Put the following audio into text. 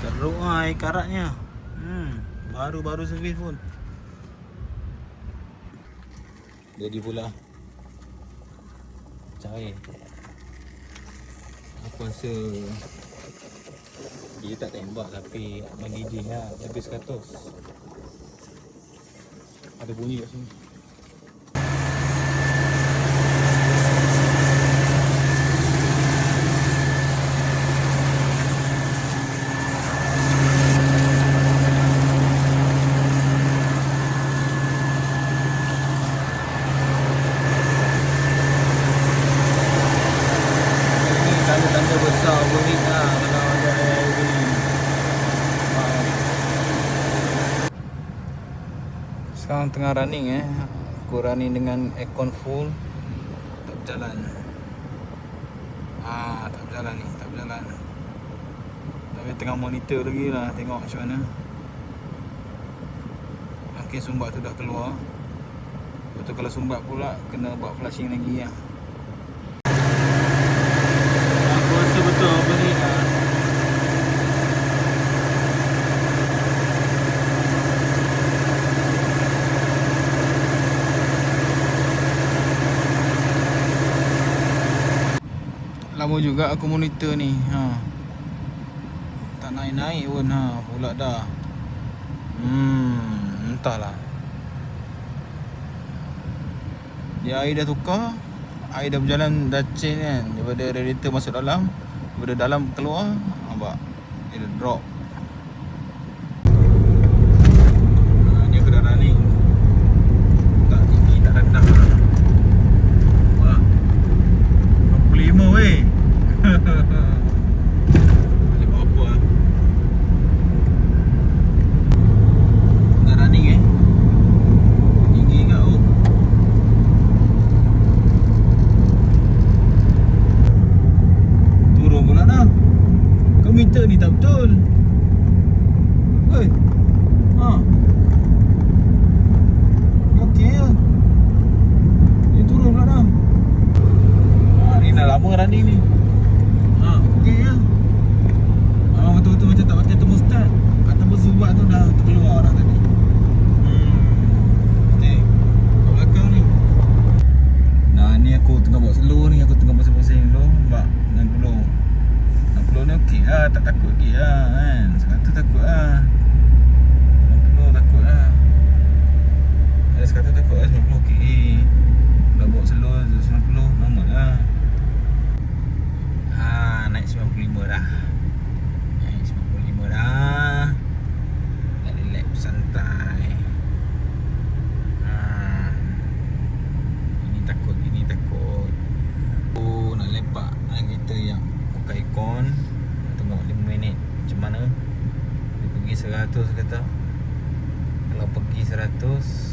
Teruk lah air karatnya. Baru-baru servis pun. Jadi pula cair. Aku rasa dia tak tembak tapi bagi dia lah lebih 100. Ada bunyi kat sini. Tanda besar bunyi lah kalau ada air bunyi. Sekarang tengah running Aku running dengan aircon full. Tak berjalan. Tak berjalan ni, tak berjalan. Tapi tengah monitor lagi lah, tengok macam mana. Mungkin sumbat tu dah keluar. Lepas tu kalau sumbat pula kena buat flushing lagi lah. Betul apa ni lama juga aku monitor ni. Tak naik-naik pun pula dah. Entahlah. Dia air dah tukar. Air dah berjalan, dah change kan. Daripada radiator masuk dalam, daripada dalam keluar, nampak dia dah drop. Ni aku dah running. Tak tinggi, tak rendah. Wah, 45 weh. Boleh buat apa lah. Dah running tinggi kat turun pula dah. Kau minta ni tak betul. Oi. Okey je. Dia turun pula dah. Ni dah lama running ni. Okey je. Betul-betul macam tak pakai thermostat. Ataupun subat tu dah terkeluar dah tadi. Okey. Kat belakang ni. Nah, ni aku tengah buat slow ni. Aku tengah pasang-pasang dulu. Nampak 60. 60 ni okey lah. Tak takut lagi lah kan. 100 takut lah. 60 takut lah. Ada 100 takut lah. 90 okey. Dah buat slow 90 normal lah. Naik 95 dah. Naik 95 dah. Nak relax santai. Ini takut, ini takut. Nak lepak dengan kita yang buka aircon. Tengok 5 minit macam mana. Dia pergi 100 kata. Kalau pergi 100